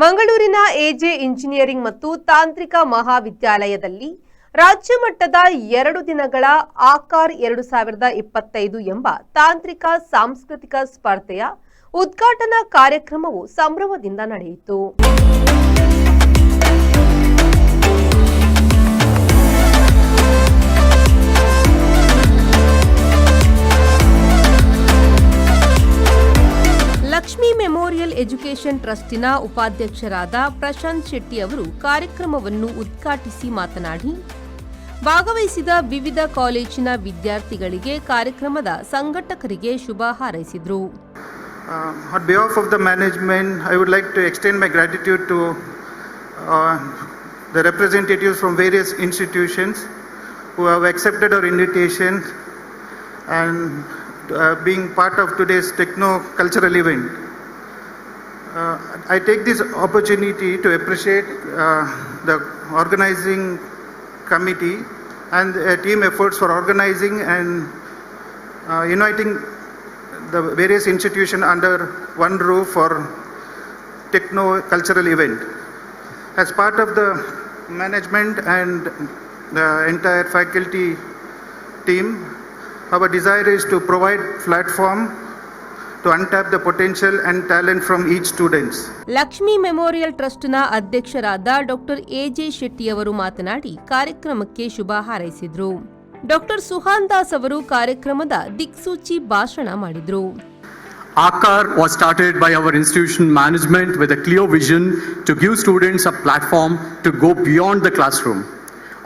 ಮಂಗಳೂರಿನ AJ engineering ಮತ್ತು ತಾಂತ್ರಿಕ ಮಹಾವಿದ್ಯಾಲಯದಲ್ಲಿ ರಾಜ್ಯ ಮಟ್ಟದ 2 ದಿನಗಳ ಆಕಾರ್ 2025 ಎಂಬ ತಾಂತ್ರಿಕ ಸಾಂಸ್ಕೃತಿಕ ಸ್ಪರ್ಧೆಯ ಉದ್ಘಾಟನಾ ಕಾರ್ಯಕ್ರಮವು ಸಂಭ್ರಮದಿಂದ ನಡೆಯಿತು. ಲಕ್ಷ್ಮಿ ಮೆಮೋರಿಯಲ್ ಎಜುಕೇಷನ್ ಟ್ರಸ್ಟಿನ ಉಪಾಧ್ಯಕ್ಷರಾದ ಪ್ರಶಾಂತ್ ಶೆಟ್ಟಿ ಅವರು ಕಾರ್ಯಕ್ರಮವನ್ನು ಉದ್ಘಾಟಿಸಿ ಮಾತನಾಡಿ, ಭಾಗವಹಿಸಿದ ವಿವಿಧ ಕಾಲೇಜಿನ ವಿದ್ಯಾರ್ಥಿಗಳಿಗೆ ಕಾರ್ಯಕ್ರಮದ ಸಂಘಟಕರಿಗೆ ಶುಭ ಹಾರೈಸಿದರು. On behalf of the management, I would like to extend my gratitude to the representatives from various institutions who have accepted our invitation and being part of today's techno-cultural event. I take this opportunity to appreciate the organizing committee and team efforts for organizing and uniting the various institutions under one roof for techno-cultural event. As part of the management and the entire faculty team, our desire is to provide platform to untap the potential and talent from each students. Lakshmi memorial ಟ್ರಸ್ಟ್ನ ಅಧ್ಯಕ್ಷರಾದ doctor AJ Shetty ಅವರು ಮಾತನಾಡಿ ಕಾರ್ಯಕ್ರಮಕ್ಕೆ ಶುಭ ಹಾರೈಸಿದರು. Doctor Suhan Das ಅವರು ಕಾರ್ಯಕ್ರಮದ ದಿಕ್ಸೂಚಿ ಭಾಷಣ ಮಾಡಿದರು. ACAR was started by our institution management with a clear vision to give students a platform to go beyond the classroom.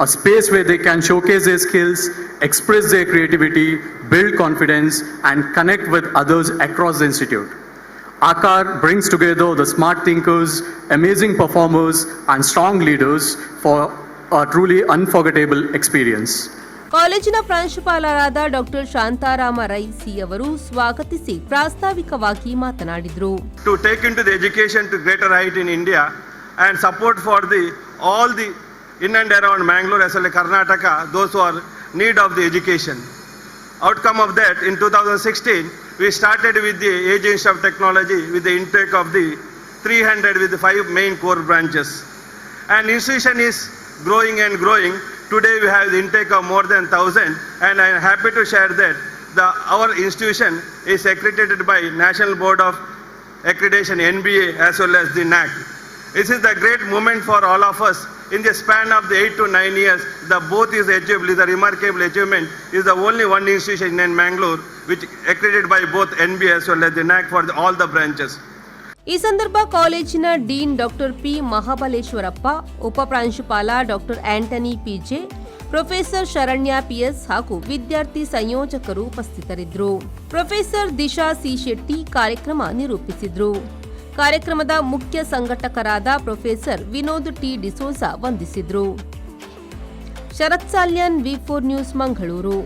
A space where they can showcase their skills, express their creativity, build confidence, and connect with others across the institute. ACAR brings together the smart thinkers, amazing performers, and strong leaders for a truly unforgettable experience. ಕಾಲೇಜಿನ ಪ್ರಾಂಶುಪಾಲರಾದ doctor Shantaram Rai C ಅವರು ಸ್ವಾಗತಿಸಿ ಪ್ರಾಸ್ತಾವಿಕವಾಗಿ ಮಾತನಾಡಿದರು. To take into the education to greater height in India and support for all the in and around Mangalore as well as Karnataka, those who are need of the education. Outcome of that, in 2016, we started with the Age Institute of Technology with the intake of the 300 with the 5 main core branches. And institution is growing and growing. Today we have the intake of more than 1,000, and I am happy to share that our institution is accredited by National Board of Accreditation, NBA, as well as the NAC. This is a great moment for all of us. In the span of the 8 to 9 years, the both is achievable, is a remarkable achievement. Is the only one institution in Mangalore which accredited by both NBA as well as the NAC for all the branches. ಈ ಸಂದರ್ಭ ಕಾಲೇಜಿನ dean doctor P Mahabaleshwarappa, ಉಪ ಪ್ರಾಂಶುಪಾಲ doctor Antony PJ, professor Sharanya PS ಹಾಗೂ ವಿದ್ಯಾರ್ಥಿ ಸಂಯೋಜಕರು ಉಪಸ್ಥಿತರಿದ್ದರು. Professor Disha C Shetty ಕಾರ್ಯಕ್ರಮ ನಿರೂಪಿಸಿದ್ರು. ಕಾರ್ಯಕ್ರಮದ ಮುಖ್ಯ ಸಂಘಟಕರಾದ ಪ್ರೊಫೆಸರ್ ವಿನೋದ್ ಟಿ ಡಿಸೋಜಾ ವಂದಿಸಿದ್ರು. ಶರತ್ ಸಾಲ್ಯನ್, ವಿ4 ನ್ಯೂಸ್, ಮಂಗಳೂರು.